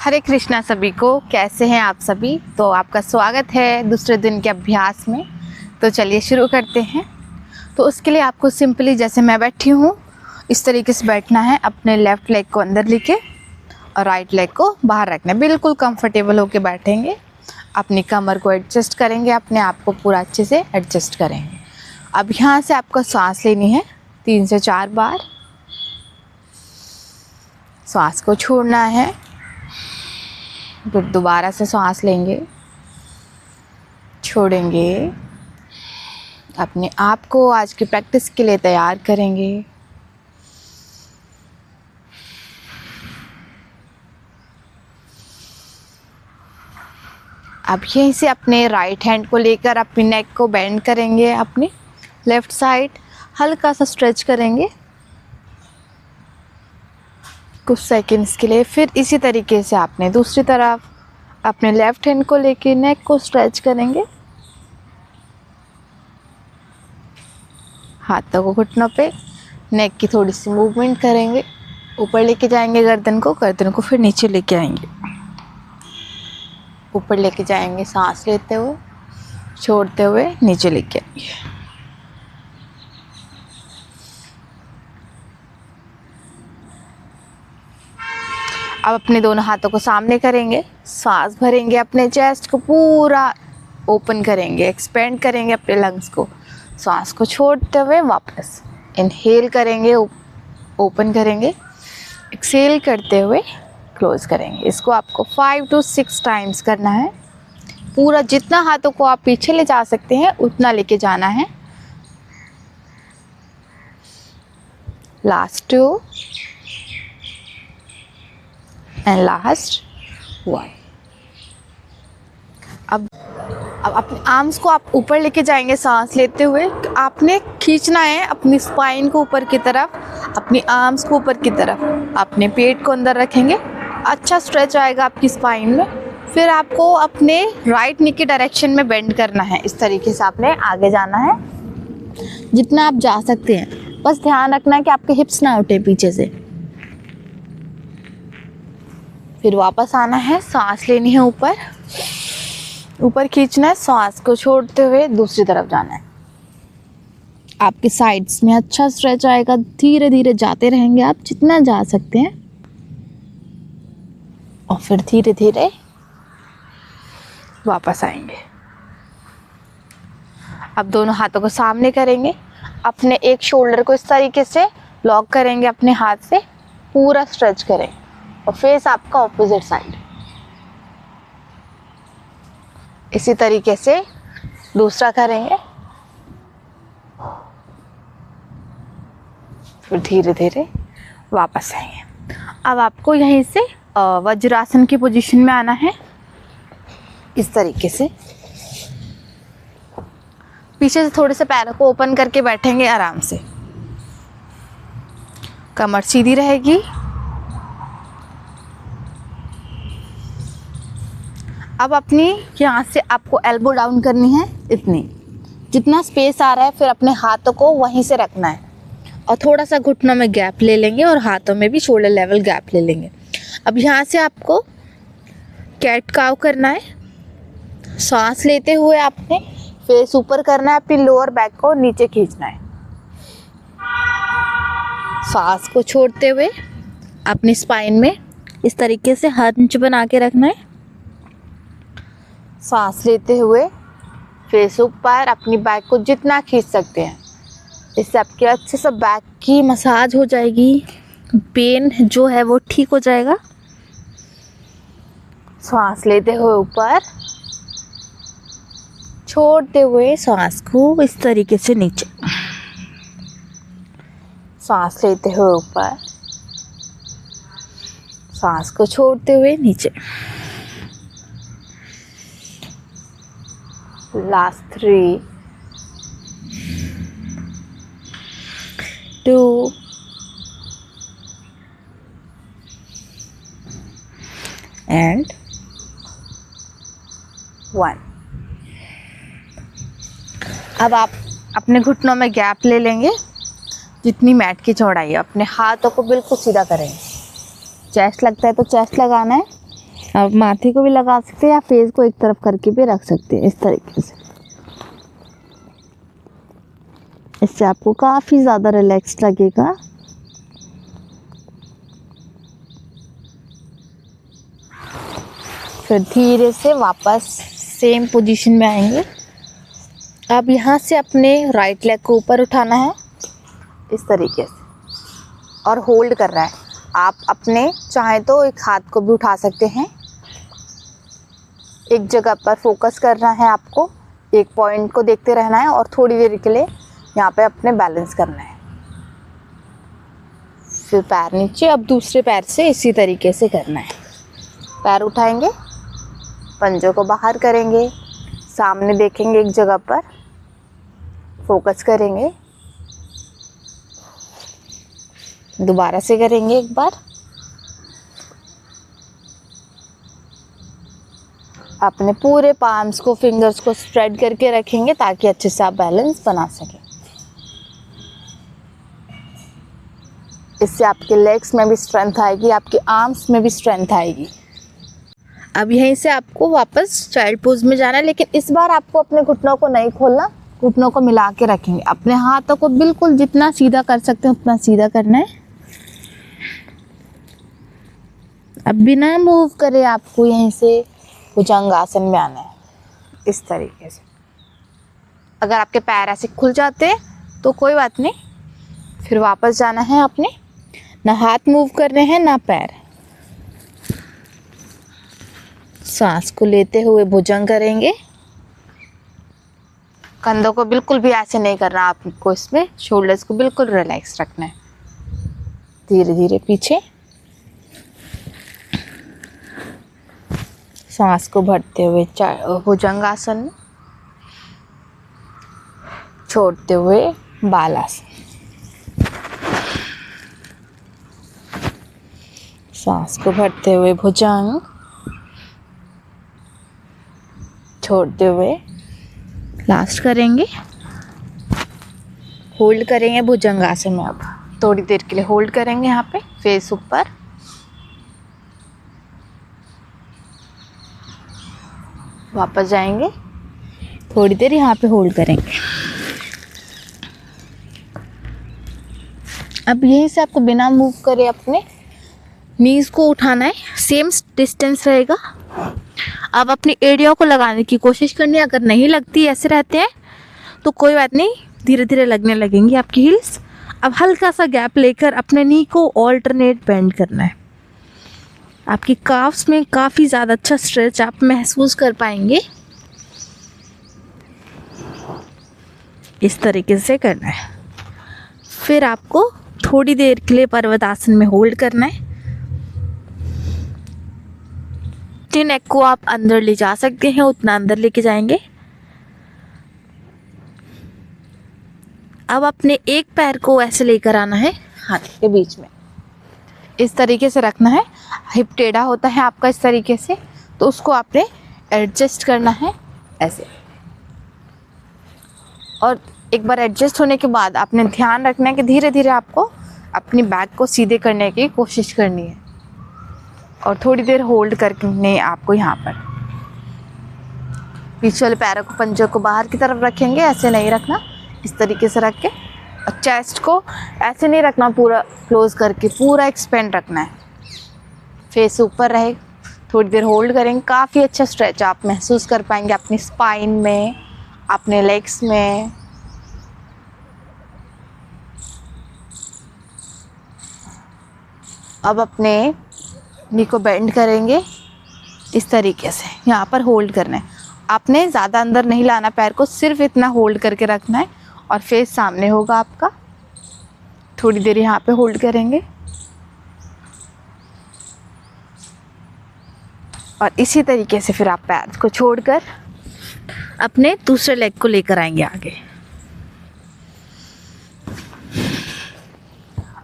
हरे कृष्णा सभी को। कैसे हैं आप सभी? तो आपका स्वागत है दूसरे दिन के अभ्यास में। तो चलिए शुरू करते हैं। तो उसके लिए आपको सिंपली जैसे मैं बैठी हूँ इस तरीके से बैठना है। अपने लेफ़्ट लेग को अंदर लेके और राइट लेग को बाहर रखना है। बिल्कुल कंफर्टेबल होके बैठेंगे। अपनी कमर को एडजस्ट करेंगे, अपने आप को पूरा अच्छे से एडजस्ट करेंगे। अब यहाँ से आपको सांस लेनी है 3 से 4 बार। सांस को छोड़ना है, फिर दोबारा से सांस लेंगे, छोड़ेंगे। अपने आप को आज की प्रैक्टिस के लिए तैयार करेंगे। अब यहीं से अपने राइट हैंड को लेकर अपनी नेक को बेंड करेंगे, अपनी लेफ़्ट साइड हल्का सा स्ट्रेच करेंगे कुछ सेकंड्स के लिए। फिर इसी तरीके से आपने दूसरी तरफ अपने लेफ़्ट हैंड को लेके नेक को स्ट्रेच करेंगे, हाथों को घुटनों पे, नेक की थोड़ी सी मूवमेंट करेंगे, ऊपर लेके जाएंगे गर्दन को फिर नीचे लेके आएंगे, ऊपर लेके जाएंगे सांस लेते हुए, छोड़ते हुए नीचे लेके आएंगे। अब अपने दोनों हाथों को सामने करेंगे, सांस भरेंगे, अपने चेस्ट को पूरा ओपन करेंगे, एक्सपेंड करेंगे अपने लंग्स को। सांस को छोड़ते हुए वापस इनहेल करेंगे, ओपन करेंगे, एक्सहेल करते हुए क्लोज करेंगे। इसको आपको 5 to 6 टाइम्स करना है। पूरा जितना हाथों को आप पीछे ले जा सकते हैं उतना लेके जाना है। Last 2 and last 1। अब अपने आर्म्स को आप ऊपर लेके जाएंगे सांस लेते हुए। आपने खींचना है अपनी स्पाइन को ऊपर की तरफ, अपनी आर्म्स को ऊपर की तरफ। अपने पेट को अंदर रखेंगे, अच्छा स्ट्रेच आएगा आपकी स्पाइन में। फिर आपको अपने राइट नी की डायरेक्शन में बेंड करना है। इस तरीके से आपने आगे जाना है जितना आप जा सकते हैं। बस ध्यान रखना है कि आपके हिप्स ना उठे पीछे से। फिर वापस आना है, सांस लेनी है, ऊपर खींचना है, सांस को छोड़ते हुए दूसरी तरफ जाना है। आपके साइड्स में अच्छा स्ट्रेच आएगा। धीरे धीरे जाते रहेंगे आप जितना जा सकते हैं, और फिर धीरे धीरे वापस आएंगे। अब दोनों हाथों को सामने करेंगे, अपने एक शोल्डर को इस तरीके से लॉक करेंगे, अपने हाथ से पूरा स्ट्रेच करें और फेस आपका ऑपोजिट साइड। इसी तरीके से दूसरा करेंगे, फिर धीरे धीरे वापस आएंगे। अब आपको यहीं से वज्रासन की पोजीशन में आना है। इस तरीके से पीछे से थोड़े से पैरों को ओपन करके बैठेंगे आराम से। कमर सीधी रहेगी। अब अपनी यहाँ से आपको एल्बो डाउन करनी है, इतनी जितना स्पेस आ रहा है। फिर अपने हाथों को वहीं से रखना है और थोड़ा सा घुटनों में गैप ले लेंगे और हाथों में भी शोल्डर लेवल गैप ले लेंगे। अब यहाँ से आपको कैट काव करना है। सांस लेते हुए आपने फेस ऊपर करना है, अपनी लोअर बैक को नीचे खींचना है। सांस को छोड़ते हुए अपनी स्पाइन में इस तरीके से हंच बना के रखना है। सांस लेते हुए फेस ऊपर, अपनी बैक को जितना खींच सकते हैं। इससे आपके अच्छे से बैक की मसाज हो जाएगी, पेन जो है वो ठीक हो जाएगा। सांस लेते हुए ऊपर, छोड़ते हुए सांस को इस तरीके से नीचे। सांस लेते हुए ऊपर, सांस को छोड़ते हुए नीचे। Last 3 2 and 1। अब आप अपने घुटनों में गैप ले लेंगे जितनी मैट की चौड़ाई है। अपने हाथों को बिल्कुल सीधा करेंगे। चेस्ट लगता है तो चेस्ट लगाना है, आप माथे को भी लगा सकते हैं या फेस को एक तरफ करके भी रख सकते हैं इस तरीके से। इससे आपको काफ़ी ज़्यादा रिलैक्स लगेगा। फिर धीरे से वापस सेम पोजीशन में आएंगे। अब यहाँ से अपने राइट लेग को ऊपर उठाना है इस तरीके से और होल्ड करना है। आप अपने चाहे तो एक हाथ को भी उठा सकते हैं। एक जगह पर फोकस करना है आपको, एक पॉइंट को देखते रहना है और थोड़ी देर के लिए यहाँ पे अपने बैलेंस करना है। फिर पैर नीचे। अब दूसरे पैर से इसी तरीके से करना है। पैर उठाएंगे, पंजों को बाहर करेंगे, सामने देखेंगे, एक जगह पर फोकस करेंगे। दोबारा से करेंगे एक बार। अपने पूरे पाम्स को, फिंगर्स को स्प्रेड करके रखेंगे ताकि अच्छे से आप बैलेंस बना सकें। इससे आपके लेग्स में भी स्ट्रेंथ आएगी, आपके आर्म्स में भी स्ट्रेंथ आएगी। अब यहीं से आपको वापस चाइल्ड पोज में जाना है, लेकिन इस बार आपको अपने घुटनों को नहीं खोलना, घुटनों को मिला के रखेंगे। अपने हाथों को बिल्कुल जितना सीधा कर सकते हैं उतना सीधा करना है। अब बिना मूव करे आपको यहीं से भुजंगासन में आना है इस तरीके से। अगर आपके पैर ऐसे खुल जाते हैं तो कोई बात नहीं, फिर वापस जाना है आपने। ना हाथ मूव करने हैं ना पैर। सांस को लेते हुए भुजंग करेंगे। कंधों को बिल्कुल भी ऐसे नहीं करना आपको, इसमें शोल्डर्स को बिल्कुल रिलैक्स रखना है। धीरे धीरे पीछे, सांस को भरते हुए भुजंगासन में, छोड़ते हुए बालासन। सांस को भरते हुए भुजंग, छोड़ते हुए लास्ट करेंगे। होल्ड करेंगे भुजंगासन में। अब थोड़ी देर के लिए होल्ड करेंगे यहाँ पे, फेस ऊपर। वापस जाएंगे, थोड़ी देर यहाँ पे होल्ड करेंगे। अब यहीं से आपको बिना मूव करे अपने नीज को उठाना है, सेम डिस्टेंस रहेगा। अब अपनी एड़ियों को लगाने की कोशिश करनी है। अगर नहीं लगती, ऐसे रहते हैं तो कोई बात नहीं, धीरे धीरे लगने लगेंगी आपकी हील्स। अब हल्का सा गैप लेकर अपने नी को ऑल्टरनेट बेंड करना है। आपकी काफ्स में काफ़ी ज़्यादा अच्छा स्ट्रेच आप महसूस कर पाएंगे। इस तरीके से करना है। फिर आपको थोड़ी देर के लिए पर्वतासन में होल्ड करना है। नेक को आप अंदर ले जा सकते हैं, उतना अंदर लेके जाएंगे। अब अपने एक पैर को ऐसे लेकर आना है हाथ के बीच में, इस तरीके से रखना है। हिप टेढ़ा होता है आपका इस तरीके से, तो उसको आपने एडजस्ट करना है ऐसे। और एक बार एडजस्ट होने के बाद आपने ध्यान रखना है कि धीरे धीरे आपको अपनी बैक को सीधे करने की कोशिश करनी है और थोड़ी देर होल्ड करने आपको यहाँ पर। पीछे वाले पैरों को, पंजों को बाहर की तरफ रखेंगे, ऐसे नहीं रखना, इस तरीके से रख के। और चेस्ट को ऐसे नहीं रखना पूरा क्लोज करके, पूरा एक्सपेंड रखना है। फेस ऊपर रहे, थोड़ी देर होल्ड करेंगे। काफ़ी अच्छा स्ट्रेच आप महसूस कर पाएंगे अपनी स्पाइन में, अपने लेग्स में। अब अपने नी को बेंड करेंगे इस तरीके से, यहाँ पर होल्ड करना है। आपने ज़्यादा अंदर नहीं लाना पैर को, सिर्फ इतना होल्ड करके रखना है और फेस सामने होगा आपका। थोड़ी देर यहाँ पे होल्ड करेंगे और इसी तरीके से फिर आप पैर को छोड़कर अपने दूसरे लेग को लेकर आएंगे आगे।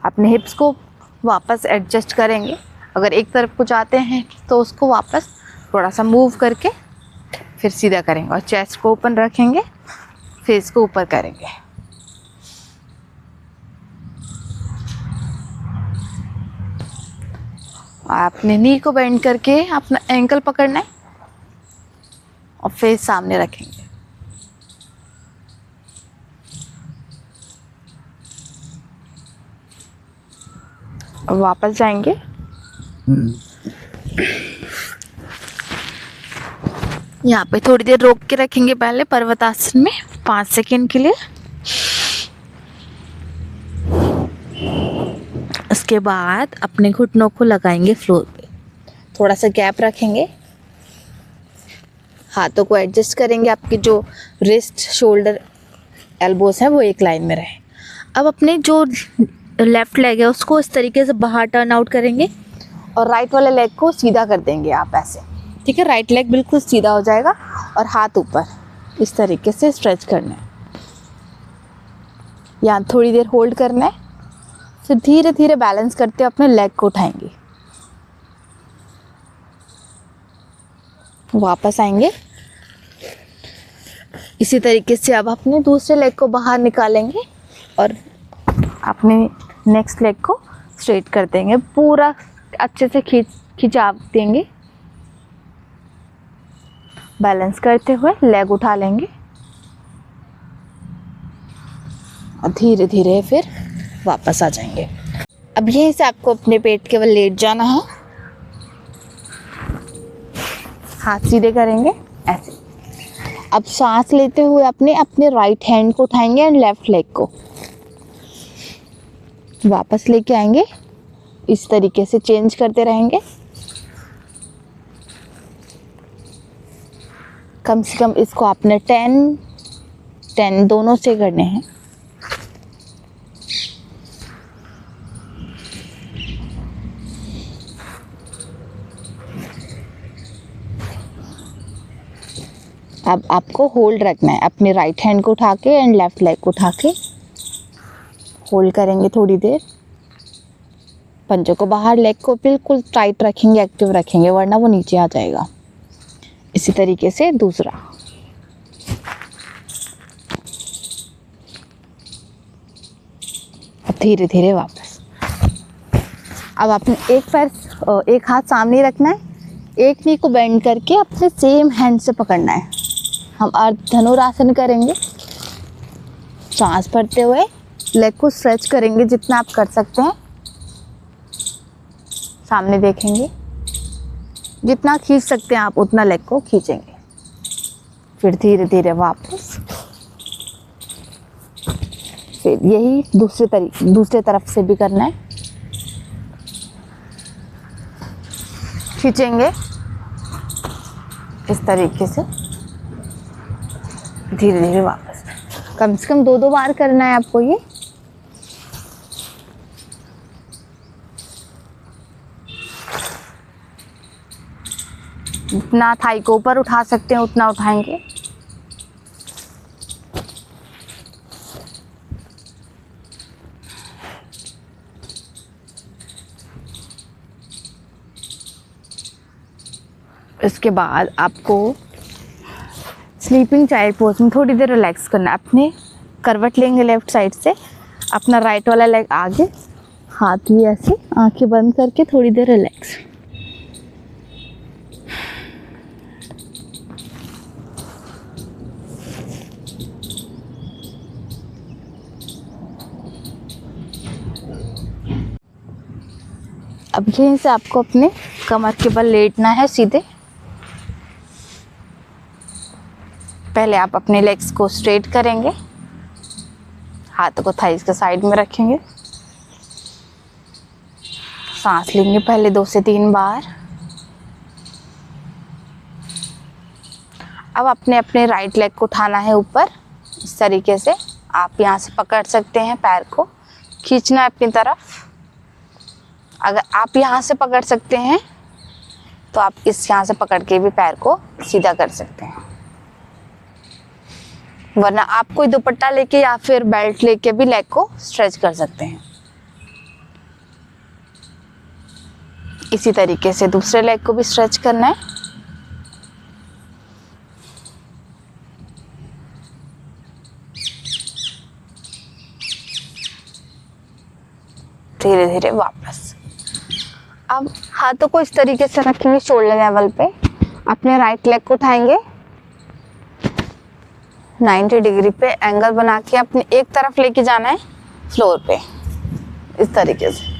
अपने हिप्स को वापस एडजस्ट करेंगे। अगर एक तरफ को जाते हैं तो उसको वापस थोड़ा सा मूव करके फिर सीधा करेंगे और चेस्ट को ओपन रखेंगे, फेस को ऊपर करेंगे। आपने नी को बेंड करके अपना एंकल पकड़ना है और फेस सामने रखेंगे। और वापस जाएंगे। यहाँ पे थोड़ी देर रोक के रखेंगे पहले पर्वतासन में 5 सेकंड के लिए। उसके बाद अपने घुटनों को लगाएंगे फ्लोर पे, थोड़ा सा गैप रखेंगे, हाथों को एडजस्ट करेंगे, आपके जो रिस्ट, शोल्डर, एल्बोस हैं वो एक लाइन में रहे। अब अपने जो लेफ्ट लेग है उसको इस तरीके से बाहर टर्न आउट करेंगे और राइट वाले लेग को सीधा कर देंगे आप ऐसे, ठीक है। राइट लेग बिल्कुल सीधा हो जाएगा और हाथ ऊपर इस तरीके से स्ट्रेच करना है। यहाँ थोड़ी देर होल्ड करना है, फिर धीरे धीरे बैलेंस करते हुए अपने लेग को उठाएंगे, वापस आएंगे। इसी तरीके से अब अपने दूसरे लेग को बाहर निकालेंगे और अपने नेक्स्ट लेग को स्ट्रेट कर देंगे, पूरा अच्छे से खिंचाव देंगे। बैलेंस करते हुए लेग उठा लेंगे और धीरे धीरे फिर वापस आ जाएंगे। अब यहीं से आपको अपने पेट केवल लेट जाना है, हाथ सीधे करेंगे ऐसे। अब सांस लेते हुए अपने राइट हैंड को उठाएंगे एंड लेफ्ट लेग को वापस लेके आएंगे। इस तरीके से चेंज करते रहेंगे। कम से कम इसको आपने 10 दोनों से करने हैं। अब आपको होल्ड रखना है, अपने राइट हैंड को उठा के एंड लेफ्ट लेग को उठा के होल्ड करेंगे थोड़ी देर। पंजों को बाहर, लेग को बिल्कुल टाइट रखेंगे, एक्टिव रखेंगे, वरना वो नीचे आ जाएगा। इसी तरीके से दूसरा। धीरे धीरे वापस। अब आपने एक हाथ सामने रखना है, एक नी को बेंड करके अपने सेम हैंड से पकड़ना है। हम अर्ध धनुरासन करेंगे। सांस भरते हुए लेग को स्ट्रेच करेंगे जितना आप कर सकते हैं। सामने देखेंगे, जितना खींच सकते हैं आप उतना लेग को खींचेंगे। फिर धीरे धीरे वापस। फिर यही दूसरे तरफ से भी करना है। खींचेंगे इस तरीके से, धीरे धीरे वापस। कम से कम 2 बार करना है आपको ये। जितना थाई को ऊपर उठा सकते हैं उतना उठाएंगे। इसके बाद आपको स्लीपिंग चाइल्ड पोज में थोड़ी देर रिलैक्स करना है। अपने करवट लेंगे लेफ्ट साइड से, अपना राइट वाला लेग आगे, हाथ भी ऐसे, आंखें बंद करके थोड़ी देर रिलैक्स। अब यहीं से आपको अपने कमर के बल लेटना है सीधे। पहले आप अपने लेग्स को स्ट्रेट करेंगे, हाथों को थाइस के साइड में रखेंगे। सांस लेंगे पहले 2 से 3 बार। अब अपने राइट लेग को उठाना है ऊपर इस तरीके से। आप यहाँ से पकड़ सकते हैं, पैर को खींचना है अपनी तरफ। अगर आप यहाँ से पकड़ सकते हैं तो आप यहाँ से पकड़ के भी पैर को सीधा कर सकते हैं, वरना आप कोई दुपट्टा लेके या फिर बेल्ट लेके भी लेग को स्ट्रेच कर सकते हैं। इसी तरीके से दूसरे लेग को भी स्ट्रेच करना है। धीरे धीरे वापस। अब हाथों को इस तरीके से रखेंगे शोल्डर लेवल पे। अपने राइट लेग को उठाएंगे 90 डिग्री पे एंगल बना के अपने एक तरफ लेके जाना है फ्लोर पे इस तरीके से।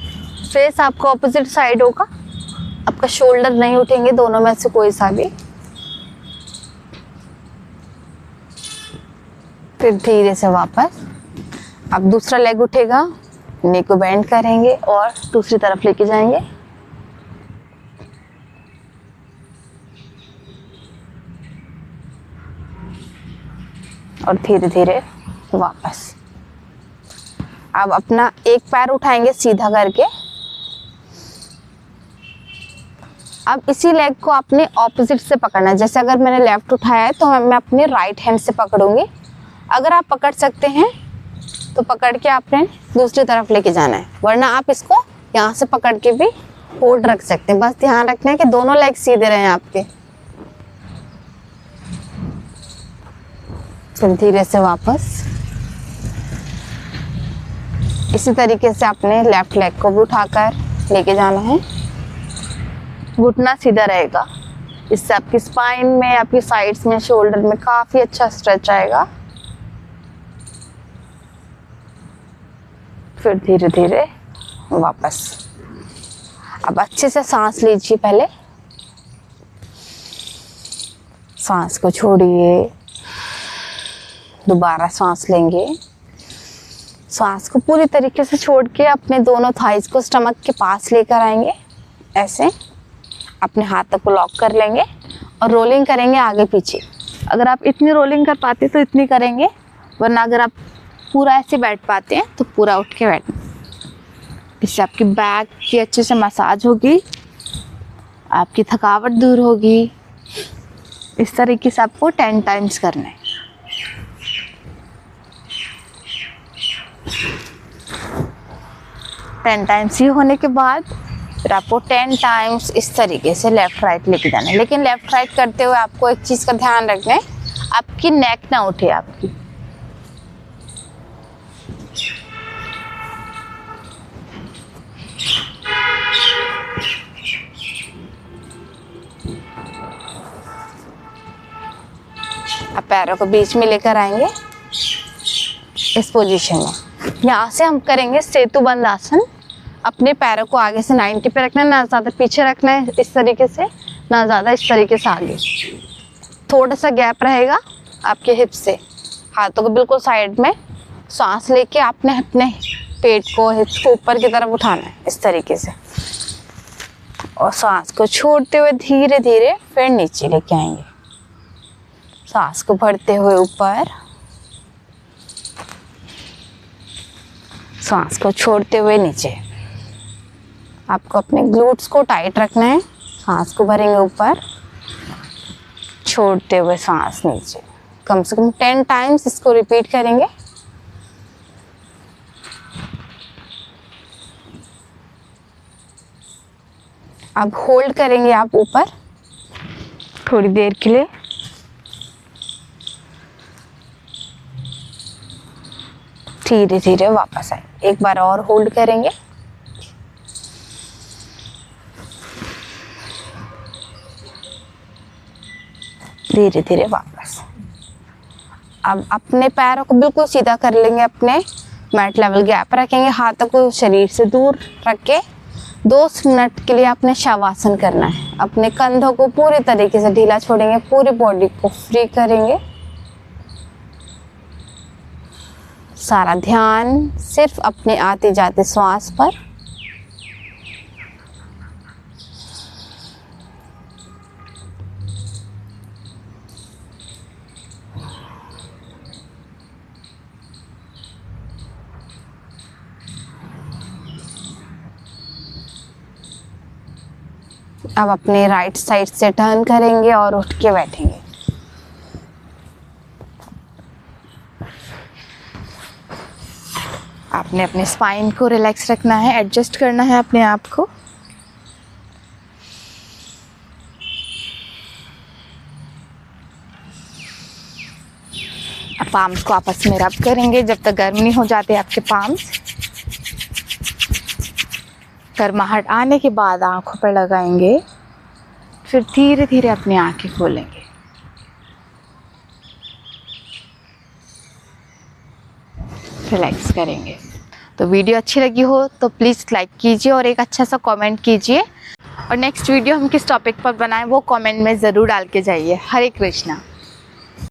फेस आपका ऑपोजिट साइड होगा, आपका शोल्डर नहीं उठेंगे दोनों में से कोई सा भी। फिर धीरे से वापस अब दूसरा लेग उठेगा, नी को बेंड करेंगे और दूसरी तरफ लेके जाएंगे। और धीरे धीरे वापस। अब अपना एक पैर उठाएंगे सीधा करके। अब इसी लेग को आपने ऑपोजिट से पकड़ना है। जैसे अगर मैंने लेफ्ट उठाया है तो मैं अपने राइट हैंड से पकड़ूंगी। अगर आप पकड़ सकते हैं तो पकड़ के आपने दूसरी तरफ लेके जाना है, वरना आप इसको यहाँ से पकड़ के भी होल्ड रख सकते हैं। बस ध्यान रखना है कि दोनों लेग सीधे रहें आपके। फिर धीरे से वापस। इसी तरीके से आपने लेफ्ट लेग को भी उठाकर लेके जाना है। घुटना सीधा रहेगा, इससे आपकी स्पाइन में, आपकी साइड्स में, शोल्डर में काफी अच्छा स्ट्रेच आएगा। फिर धीरे धीरे वापस। अब अच्छे से सांस लीजिए। पहले सांस को छोड़िए, दोबारा सांस लेंगे। सांस को पूरी तरीके से छोड़ के अपने दोनों थाइज को स्टमक के पास लेकर आएंगे। ऐसे अपने हाथों को लॉक कर लेंगे और रोलिंग करेंगे आगे पीछे। अगर आप इतनी रोलिंग कर पाते तो इतनी करेंगे, वरना अगर आप पूरा ऐसे बैठ पाते हैं तो पूरा उठ के बैठना। इससे आपकी बैक की अच्छे से मसाज होगी, आपकी थकावट दूर होगी। इस तरीके से आपको 10 टाइम्स करना है। टेन टाइम्स ही होने के बाद फिर आपको 10 टाइम्स इस तरीके से लेफ्ट राइट लेके जाना है। लेकिन लेफ्ट राइट करते हुए आपको एक चीज़ का ध्यान रखना है, आपकी नेक ना उठे आपकी। अब पैरों को बीच में लेकर आएंगे इस पोजीशन में। यहाँ से हम करेंगे सेतु बंद आसन। अपने पैरों को आगे से 90 पे रखना है, ना ज़्यादा पीछे रखना है इस तरीके से, ना ज़्यादा इस तरीके से आगे। थोड़ा सा गैप रहेगा आपके हिप से। हाथों को बिल्कुल साइड में। सांस लेके आपने अपने पेट को, हिप्स को ऊपर की तरफ उठाना है इस तरीके से, और सांस को छोड़ते हुए धीरे धीरे फिर नीचे लेके आएंगे। सांस को भरते हुए ऊपर, सांस को छोड़ते हुए नीचे। आपको अपने ग्लूट्स को टाइट रखना है। सांस को भरेंगे ऊपर, छोड़ते हुए सांस नीचे। कम से कम 10 टाइम्स इसको रिपीट करेंगे। अब होल्ड करेंगे आप ऊपर थोड़ी देर के लिए। धीरे धीरे वापस आए। एक बार और होल्ड करेंगे। धीरे धीरे वापस। अब अपने पैरों को बिल्कुल सीधा कर लेंगे, अपने मैट लेवल गैप रखेंगे। हाथों को शरीर से दूर रख के 2 मिनट के लिए आपने शवासन करना है। अपने कंधों को पूरी तरीके से ढीला छोड़ेंगे, पूरी बॉडी को फ्री करेंगे। सारा ध्यान सिर्फ अपने आते जाते श्वास पर। अब अपने राइट साइड से टर्न करेंगे और उठ के बैठेंगे। आपने अपने स्पाइन को रिलैक्स रखना है, एडजस्ट करना है अपने आप को। अब पाम्स को आपस में रब करेंगे जब तक गर्म नहीं हो जाते आपके पाम्स। गर्माहट आने के बाद आँखों पर लगाएंगे, फिर धीरे धीरे अपनी आँखें खोलेंगे। रिलैक्स करेंगे। तो वीडियो अच्छी लगी हो तो प्लीज़ लाइक कीजिए और एक अच्छा सा कमेंट कीजिए, और नेक्स्ट वीडियो हम किस टॉपिक पर बनाएं वो कमेंट में ज़रूर डाल के जाइए। हरे कृष्णा।